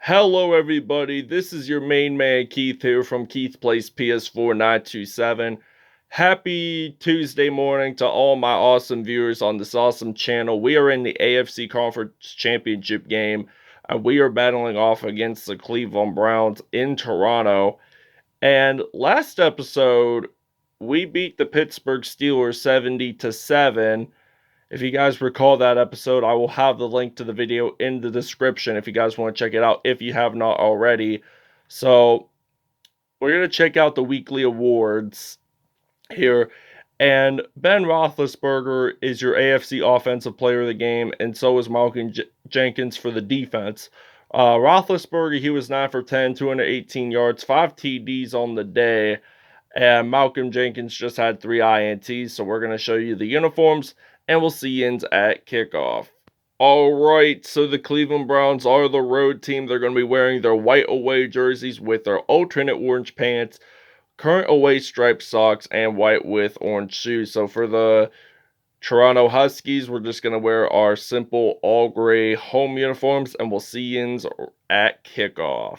Hello everybody, this is your main man Keith here from Keith Plays PS4 927. Happy Tuesday morning to all my awesome viewers on this awesome channel. We are in the AFC Conference Championship game, and we are battling off against the Cleveland Browns in Toronto. And last episode, we beat the Pittsburgh Steelers 70-7. If you guys recall that episode, I will have the link to the video in the description if you guys want to check it out if you have not already. So, we're going to check out the weekly awards here. And Ben Roethlisberger is your AFC Offensive Player of the Game, and so is Malcolm Jenkins for the defense. Roethlisberger, he was 9 for 10, 218 yards, 5 TDs on the day. And Malcolm Jenkins just had 3 INTs, so we're going to show you the uniforms, and we'll see you at kickoff. Alright, so the Cleveland Browns are the road team. They're going to be wearing their white away jerseys with their alternate orange pants, current away striped socks, and white with orange shoes. So for the Toronto Huskies, we're just going to wear our simple all gray home uniforms, and we'll see you at kickoff.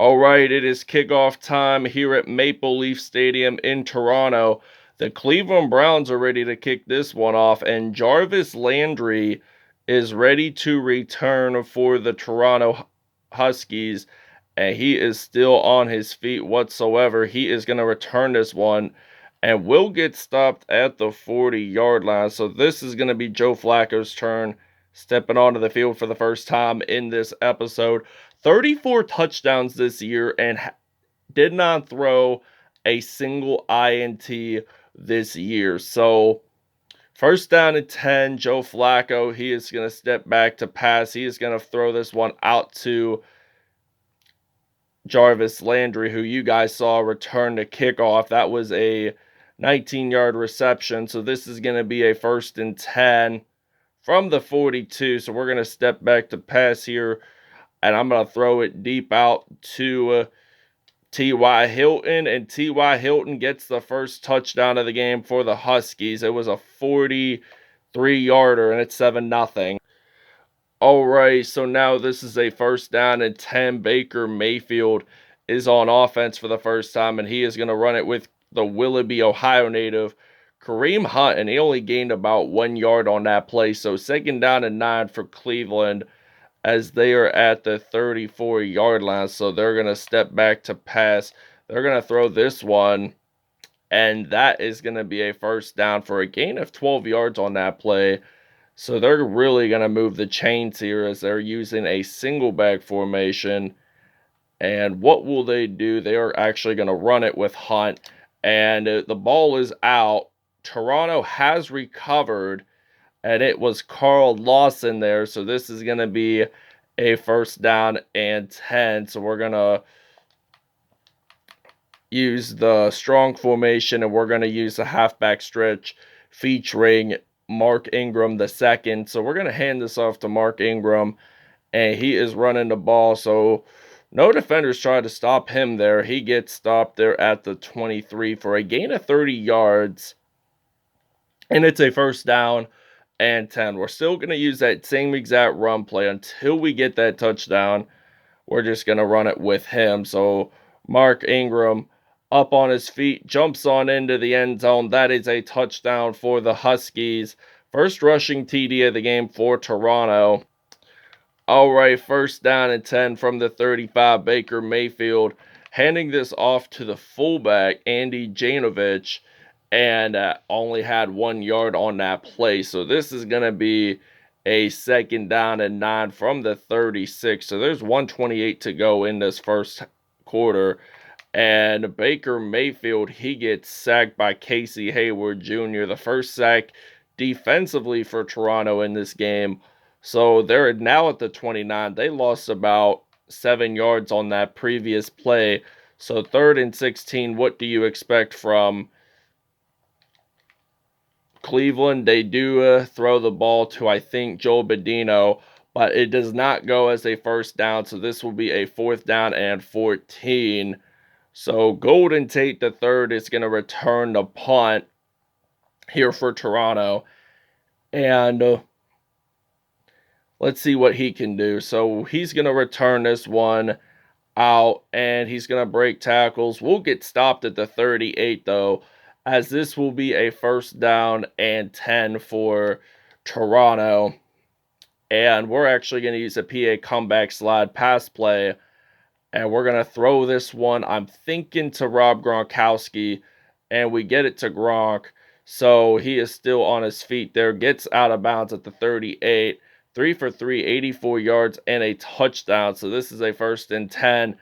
Alright, it is kickoff time here at Maple Leaf Stadium in Toronto. The Cleveland Browns are ready to kick this one off, and Jarvis Landry is ready to return for the Toronto Huskies, and he is still on his feet whatsoever. He is going to return this one, and will get stopped at the 40-yard line. So this is going to be Joe Flacco's turn, stepping onto the field for the first time in this episode. 34 touchdowns this year and did not throw a single INT this year. So, first down and 10, Joe Flacco, he is going to step back to pass. He is going to throw this one out to Jarvis Landry, who you guys saw return to kickoff. That was a 19-yard reception. So, this is going to be a 1st and 10 from the 42. So, we're going to step back to pass here. And I'm going to throw it deep out to T.Y. Hilton. And T.Y. Hilton gets the first touchdown of the game for the Huskies. It was a 43-yarder, and it's 7-0. Alright, so now this is a 1st down and 10. Baker Mayfield is on offense for the first time, and he is going to run it with the Willoughby, Ohio native, Kareem Hunt, and he only gained about 1 yard on that play. So 2nd down and 9 for Cleveland, as they are at the 34-yard line. So they're going to step back to pass. They're going to throw this one, and that is going to be a 1st down for a gain of 12 yards on that play. So they're really going to move the chains here as they're using a single back formation. And what will they do? They are actually going to run it with Hunt, and the ball is out. Toronto has recovered, and it was Carl Lawson there. So this is going to be a 1st down and 10. So we're going to use the strong formation, and we're going to use the halfback stretch featuring Mark Ingram II. So we're going to hand this off to Mark Ingram, and he is running the ball. So no defenders try to stop him there. He gets stopped there at the 23 for a gain of 30 yards. And it's a 1st down and 10. We're still going to use that same exact run play until we get that touchdown. We're just going to run it with him. So Mark Ingram up on his feet, jumps on into the end zone. That is a touchdown for the Huskies. First rushing TD of the game for Toronto. Alright, 1st down and 10 from the 35. Baker Mayfield handing this off to the fullback, Andy Janovich, and only had 1 yard on that play. So this is going to be a 2nd down and 9 from the 36. So there's 1:28 to go in this first quarter. And Baker Mayfield, he gets sacked by Casey Hayward Jr., the first sack defensively for Toronto in this game. So they're now at the 29. They lost about 7 yards on that previous play. So 3rd and 16, what do you expect from Cleveland? They do throw the ball to, I think, Joel Bedino, but it does not go as a first down. So this will be a 4th down and 14. So Golden Tate the third is going to return the punt here for Toronto. And let's see what he can do. So he's going to return this one out, and he's going to break tackles. We'll get stopped at the 38, though, as this will be a 1st down and 10 for Toronto. And we're actually going to use a PA comeback slide pass play. And we're going to throw this one, I'm thinking, to Rob Gronkowski. And we get it to Gronk. So he is still on his feet there. Gets out of bounds at the 38. 3 for 3, 84 yards, and a touchdown. So this is a 1st and 10.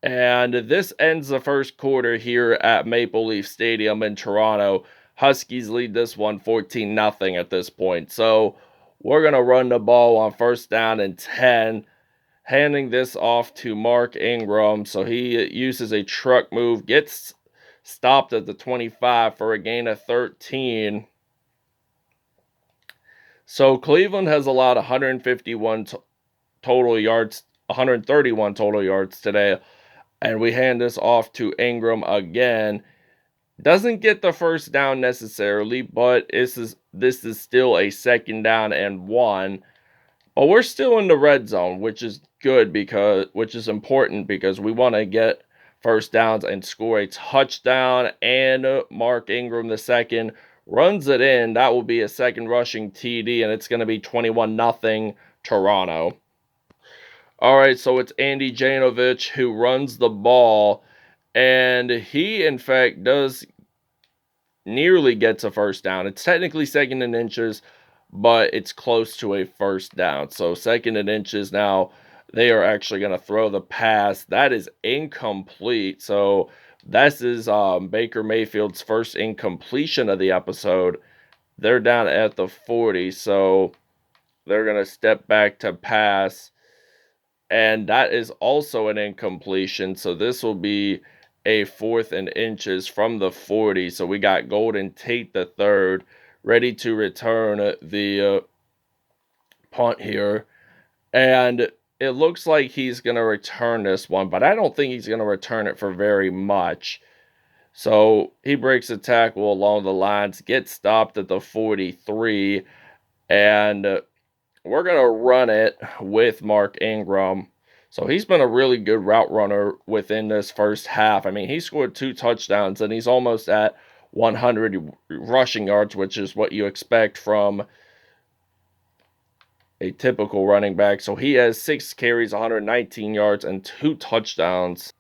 And this ends the first quarter here at Maple Leaf Stadium in Toronto. Huskies lead this one 14-0 at this point. So we're going to run the ball on 1st down and 10. Handing this off to Mark Ingram. So he uses a truck move, gets stopped at the 25 for a gain of 13. So Cleveland has allowed 151 total yards, 131 total yards today. And we hand this off to Ingram again. Doesn't get the 1st down necessarily, but this is still a 2nd down and 1. But we're still in the red zone, which is good which is important because we want to get 1st downs and score a touchdown. And Mark Ingram the second runs it in. That will be a 2nd rushing TD, and it's going to be 21-0 Toronto. All right, so it's Andy Janovich who runs the ball, and he in fact does nearly gets a 1st down. It's technically 2nd and inches, but it's close to a 1st down. So 2nd and inches now, they are actually going to throw the pass. That is incomplete. So this is Baker Mayfield's first incompletion of the episode. They're down at the 40, so they're going to step back to pass. And that is also an incompletion. So this will be a 4th and inches from the 40. So we got Golden Tate the third ready to return the punt here. And it looks like he's going to return this one, but I don't think he's going to return it for very much. So he breaks a tackle along the lines, gets stopped at the 43, and we're going to run it with Mark Ingram. So he's been a really good route runner within this first half. I mean, he scored 2 touchdowns, and he's almost at 100 rushing yards, which is what you expect from a typical running back. So he has 6 carries, 119 yards, and 2 touchdowns.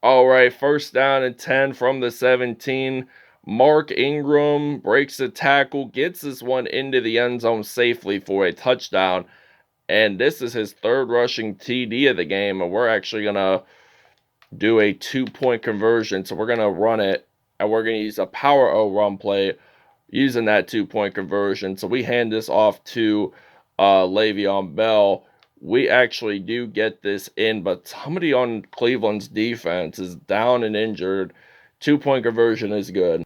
All right, 1st down and 10 from the 17. Mark Ingram breaks the tackle, gets this one into the end zone safely for a touchdown. And this is his 3rd rushing TD of the game. And we're actually going to do a 2-point conversion. So we're going to run it, and we're going to use a power O run play using that 2-point conversion. So we hand this off to Le'Veon Bell. We actually do get this in, but somebody on Cleveland's defense is down and injured. 2-point conversion is good.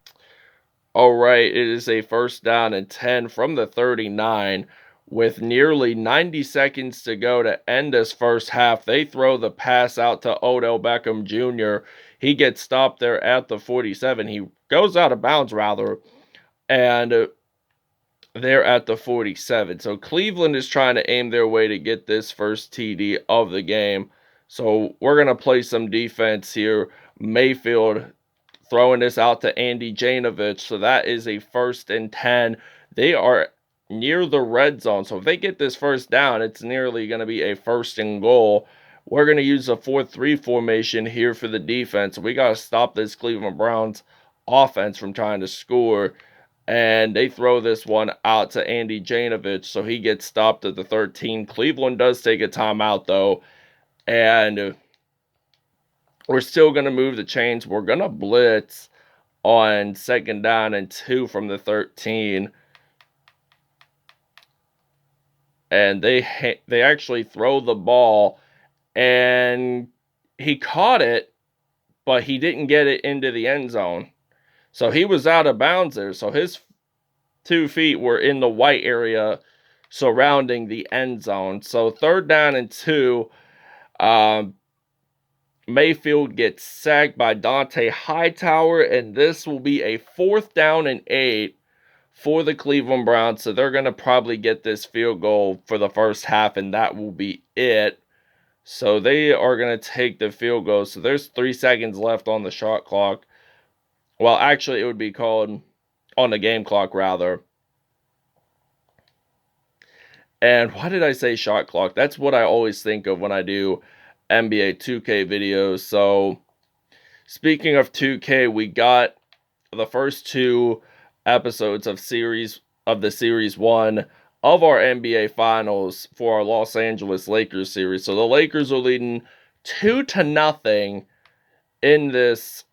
All right, it is a 1st down and 10 from the 39 with nearly 90 seconds to go to end this first half. They throw the pass out to Odell Beckham Jr. He gets stopped there at the 47. He goes out of bounds, rather, and they're at the 47. So Cleveland is trying to aim their way to get this first TD of the game. So we're going to play some defense here. Mayfield throwing this out to Andy Janovich. So that is a 1st and 10. They are near the red zone. So if they get this 1st down, it's nearly going to be a 1st and goal. We're going to use a 4-3 formation here for the defense. We got to stop this Cleveland Browns offense from trying to score. And they throw this one out to Andy Janovich, so he gets stopped at the 13. Cleveland does take a timeout, though, and we're still going to move the chains. We're going to blitz on 2nd down and 2 from the 13. And they actually throw the ball, and he caught it, but he didn't get it into the end zone. So he was out of bounds there. So his 2 feet were in the white area surrounding the end zone. So 3rd down and 2, Mayfield gets sacked by Dante Hightower, and this will be a 4th down and 8 for the Cleveland Browns. So they're going to probably get this field goal for the first half, and that will be it. So they are going to take the field goal. So there's 3 seconds left on the shot clock. Well, actually, it would be called on the game clock, rather. And why did I say shot clock? That's what I always think of when I do NBA 2K videos. So, speaking of 2K, we got the first 2 episodes of the Series 1 of our NBA Finals for our Los Angeles Lakers series. So, the Lakers are leading 2-0 in this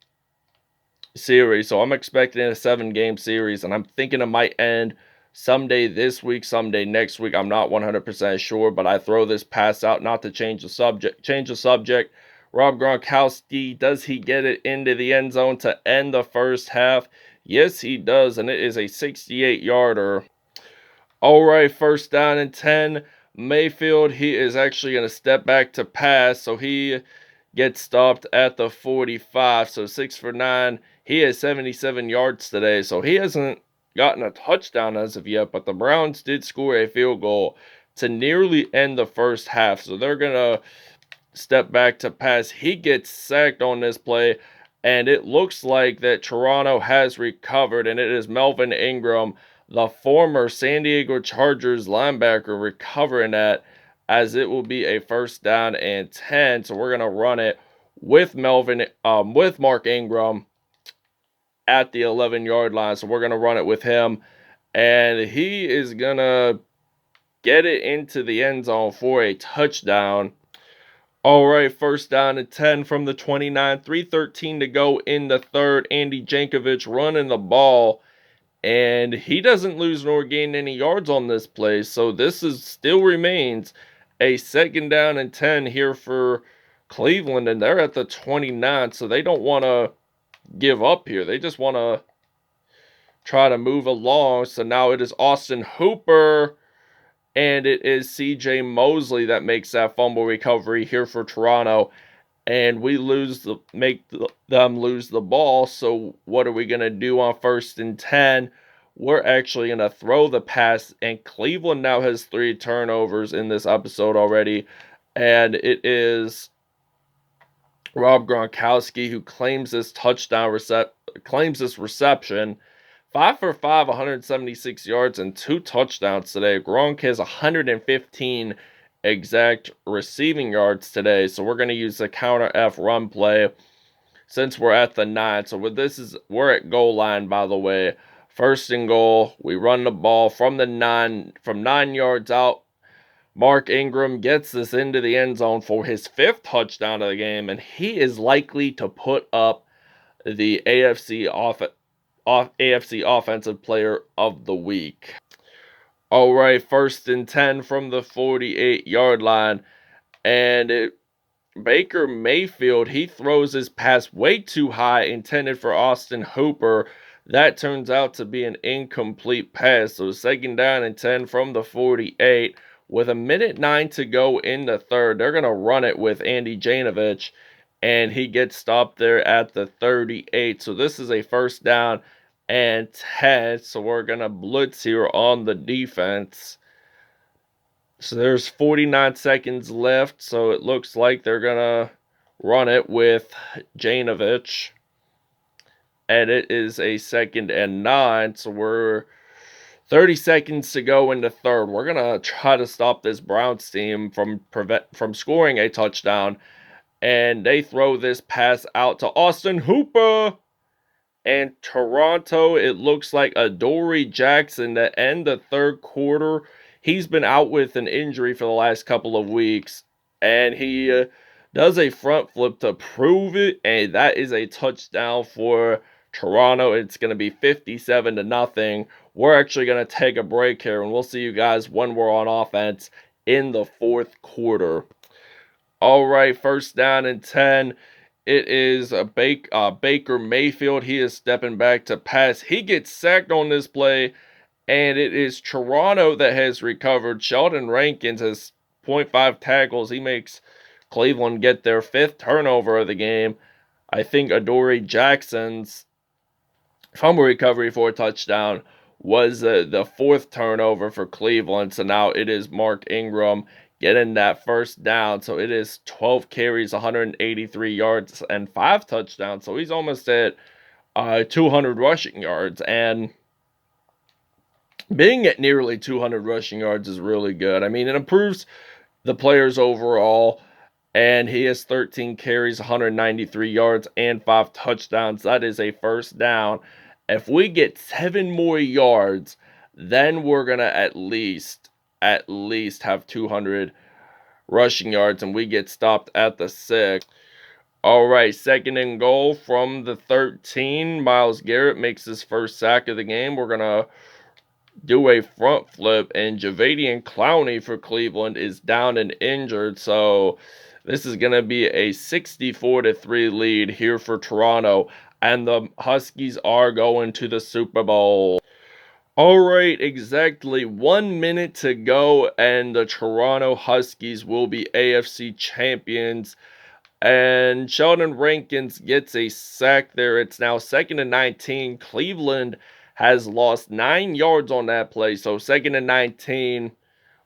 series. So, I'm expecting a 7-game series, and I'm thinking it might end someday this week, someday next week. I'm not 100% sure, but I throw this pass out not to change the subject. Rob Gronkowski, does he get it into the end zone to end the first half? Yes, he does, and it is a 68-yarder. All right, 1st down and 10. Mayfield, he is actually going to step back to pass, so he gets stopped at the 45. So 6 for 9. He has 77 yards today, so he hasn't gotten a touchdown as of yet, but the Browns did score a field goal to nearly end the first half, so they're going to step back to pass. He gets sacked on this play, and it looks like that Toronto has recovered, and it is Melvin Ingram, the former San Diego Chargers linebacker, recovering that, as it will be a 1st down and 10. So we're going to run it with Mark Ingram at the 11-yard line. So we're going to run it with him, and he is going to get it into the end zone for a touchdown. All right, 1st down and 10 from the 29, 3:13 to go in the 3rd. Andy Janovich running the ball, and he doesn't lose nor gain any yards on this play. So this still remains a 2nd down and 10 here for Cleveland, and they're at the 29, so they don't want to give up here. They just want to try to move along. So now it is Austin Hooper, and it is CJ Mosley that makes that fumble recovery here for Toronto, and we make them lose the ball. So what are we going to do on 1st and 10? We're actually going to throw the pass, and Cleveland now has 3 turnovers in this episode already, and it is Rob Gronkowski who claims this reception. 5 for 5, 176 yards, and 2 touchdowns today. Gronk has 115 exact receiving yards today, so we're going to use the counter F run play since we're at the 9. So we're at goal line, by the way. 1st and goal, we run the ball from 9 yards out. Mark Ingram gets this into the end zone for his 5th touchdown of the game, and he is likely to put up the AFC Offensive Player of the Week. All right, 1st and 10 from the 48-yard line, and Baker Mayfield, he throws his pass way too high, intended for Austin Hooper. That turns out to be an incomplete pass. So 2nd down and 10 from the 48. With 1:09 to go in the 3rd, they're going to run it with Andy Janovich, and he gets stopped there at the 38. So this is a 1st down and 10. So we're going to blitz here on the defense. So there's 49 seconds left. So it looks like they're going to run it with Janovich. And it is a 2nd and 9. So we're 30 seconds to go in the 3rd. We're going to try to stop this Browns team from scoring a touchdown. And they throw this pass out to Austin Hooper. And Toronto, it looks like Adoree Jackson to end the third quarter. He's been out with an injury for the last couple of weeks, and he does a front flip to prove it, and that is a touchdown for Toronto. It's going to be 57-0. We're actually going to take a break here, and we'll see you guys when we're on offense in the fourth quarter. All right, first down and 10. It is a Baker Mayfield. He is stepping back to pass. He gets sacked on this play, and it is Toronto that has recovered. Sheldon Rankins has .5 tackles. He makes Cleveland get their 5th turnover of the game. I think Adoree Jackson's fumble recovery for a touchdown was the 4th turnover for Cleveland. So now it is Mark Ingram getting that first down. So it is 12 carries, 183 yards, and 5 touchdowns. So he's almost at 200 rushing yards. And being at nearly 200 rushing yards is really good. I mean, it improves the players overall. And he has 13 carries, 193 yards, and 5 touchdowns. That is a first down. If we get 7 more yards, then we're going to at least have 200 rushing yards, and we get stopped at the 6. All right, 2nd and goal from the 13. Myles Garrett makes his first sack of the game. We're going to do a front flip, and Jadeveon Clowney for Cleveland is down and injured, so this is going to be a 64-3 lead here for Toronto, and the Huskies are going to the Super Bowl. All right, exactly 1 minute to go, and the Toronto Huskies will be AFC champions. And Sheldon Rankins gets a sack there. It's now 2nd and 19. Cleveland has lost 9 yards on that play. So 2nd and 19.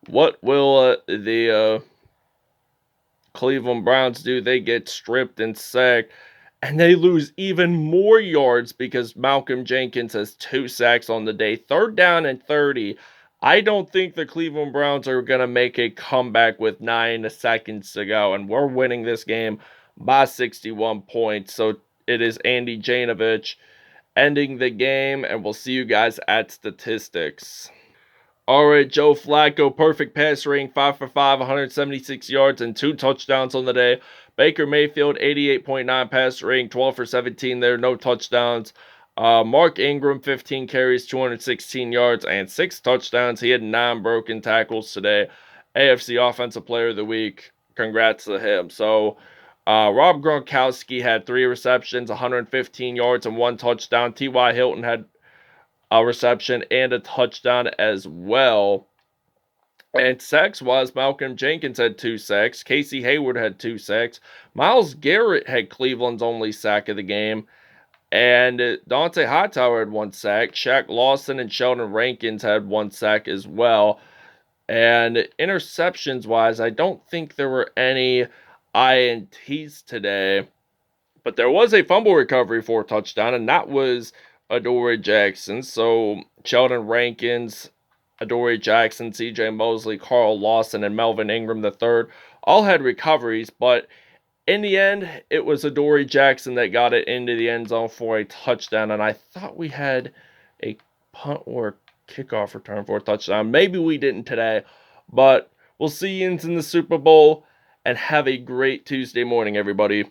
What will the Cleveland Browns do? They get stripped and sacked. And they lose even more yards because Malcolm Jenkins has 2 sacks on the day. 3rd down and 30. I don't think the Cleveland Browns are going to make a comeback with 9 seconds to go. And we're winning this game by 61 points. So it is Andy Janovich ending the game. And we'll see you guys at statistics. All right, Joe Flacco, perfect pass rating, 5 for 5, 176 yards, and 2 touchdowns on the day. Baker Mayfield, 88.9 pass rating, 12 for 17 there, no touchdowns. Mark Ingram, 15 carries, 216 yards, and 6 touchdowns. He had 9 broken tackles today. AFC Offensive Player of the Week. Congrats to him. So, Rob Gronkowski had 3 receptions, 115 yards, and 1 touchdown. T.Y. Hilton had a reception and a touchdown as well. And sacks-wise, Malcolm Jenkins had 2 sacks. Casey Hayward had 2 sacks. Myles Garrett had Cleveland's only sack of the game. And Dante Hightower had 1 sack. Shaq Lawson and Sheldon Rankins had 1 sack as well. And interceptions-wise, I don't think there were any INTs today. But there was a fumble recovery for a touchdown, and that was Adoree Jackson. So Sheldon Rankins, Adoree Jackson, C.J. Mosley, Carl Lawson, and Melvin Ingram III all had recoveries, but in the end, it was Adoree Jackson that got it into the end zone for a touchdown, and I thought we had a punt or kickoff return for a touchdown. Maybe we didn't today, but we'll see you in the Super Bowl, and have a great Tuesday morning, everybody.